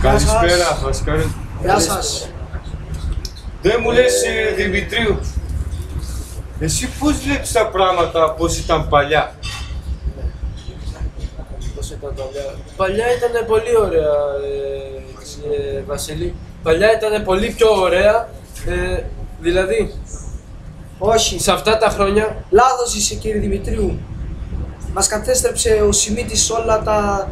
Καλησπέρα, βασικά. Γεια σας. Δεν μου λες, Δημητρίου, εσύ πώς βλέπεις τα πράγματα πώς ήταν παλιά? Πώς ήταν παλιά? Παλιά ήταν πολύ ωραία, Βασίλη. Παλιά ήταν πολύ πιο ωραία, δηλαδή, Όχι. σε αυτά τα χρόνια. Λάθος είσαι, κύριε Δημητρίου. Μας κατέστρεψε ο Σιμίτης όλα τα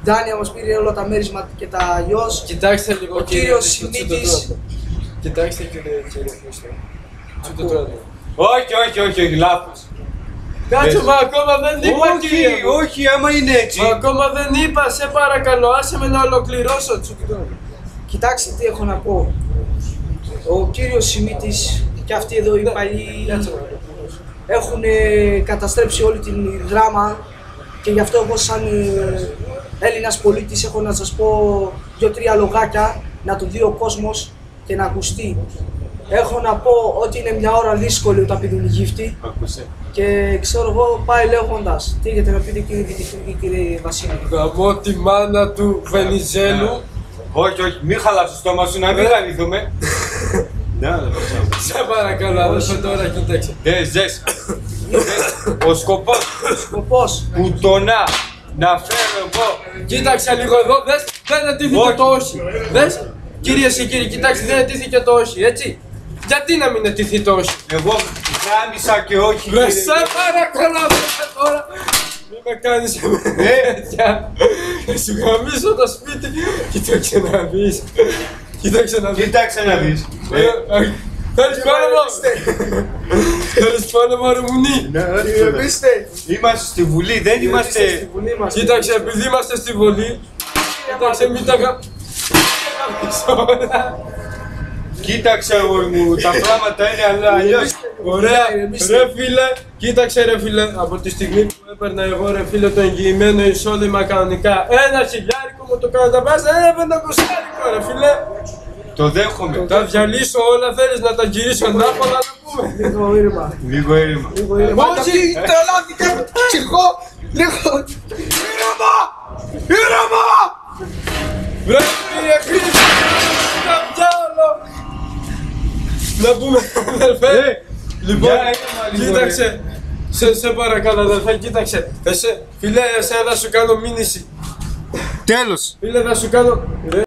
δάνεια, μας πήρε όλα τα μέρισμα και τα γιος. Κοιτάξτε λίγο, Ο κύριος Σιμίτης. Κοιτάξτε κύριε Χρήστο. Τσούτο τώρα. Όχι, λάθος. Κάτσε, μα ακόμα δεν είπα, κύριε μου. Όχι, άμα είναι έτσι. Μα ακόμα δεν είπα, σε παρακαλώ, άσε με να ολοκληρώσω, τσούτο τώρα. Κοιτάξτε τι έχω να πω. Ο κύριος Σιμίτης και αυτοί εδώ οι παλιοί έχουν καταστρέψει όλη την δράμα και γι' αυτό εγώ σαν Έλληνας πολίτης έχω να σας πω 2-3 λογάκια να το δει ο κόσμος και να ακουστεί. Έχω να πω ότι είναι μια ώρα δύσκολη όταν πίνουν οι γύφτοι και ξέρω εγώ πάει λέγοντας. Τι έχετε να πείτε κύριε Δημητρίου και κύριε Βασίλη? Γαμώ τη μάνα του Βενιζέλου. Όχι, μην χαλάς το στόμα σου, να μην γανίθουμε. Σε παρακαλώ, αδερφέ, τώρα κοίταξε. Δες, ο σκοπός πουτονά να φέρω εγώ. Κοίταξε λίγο εδώ, δες, δεν ετήθηκε το όχι. Δες, κυρίες και κύριοι, κοιτάξτε, δεν ετήθηκε το όχι, έτσι. Γιατί να μην ετηθεί το όχι? Εγώ γάμισα και όχι. Ρε, σε παρακαλώ, αδερφέ, τώρα. Μη με κάνεις τέτοια. Θα σου γαμίσω το σπίτι. Κοίταξε να δεις. Κοίταξε να δεις. Θέλεις πόνεμο! Θέλεις πόνεμο, ρε μουνί! Είμαστε στη Βουλή, δεν είμαστε... Κοίταξε, επειδή είμαστε στη Βουλή, κοίταξε, μην τα γαμίσω. Κοίταξε αγόρι μου, τα πράγματα είναι αλλιώς. Ωραία, ρε φίλε, κοίταξε ρε φίλε, από τη στιγμή που έπαιρνα εγώ ρε φίλε το εγγυημένο εισόδημα κανονικά 1.000 μου το κάνω τα πας, έπαιρνα 20 ρε φίλε. Το δέχομαι. Τα διαλύσω όλα, θέλεις να τα γυρίσω ανάποδα να πούμε? Λίγο ήρεμα. Όχι, τρελάθηκα και εγώ λίγο ήρεμα! Βρε κύριε Χρήστο, τα διάολο! Να πούμε αδερφέ, λοιπόν, κοίταξε, σε παρακαλώ αδερφέ, κοίταξε, φίλε, εσένα θα σου κάνω μήνυση. Τέλος. Φίλε, θα σου κάνω...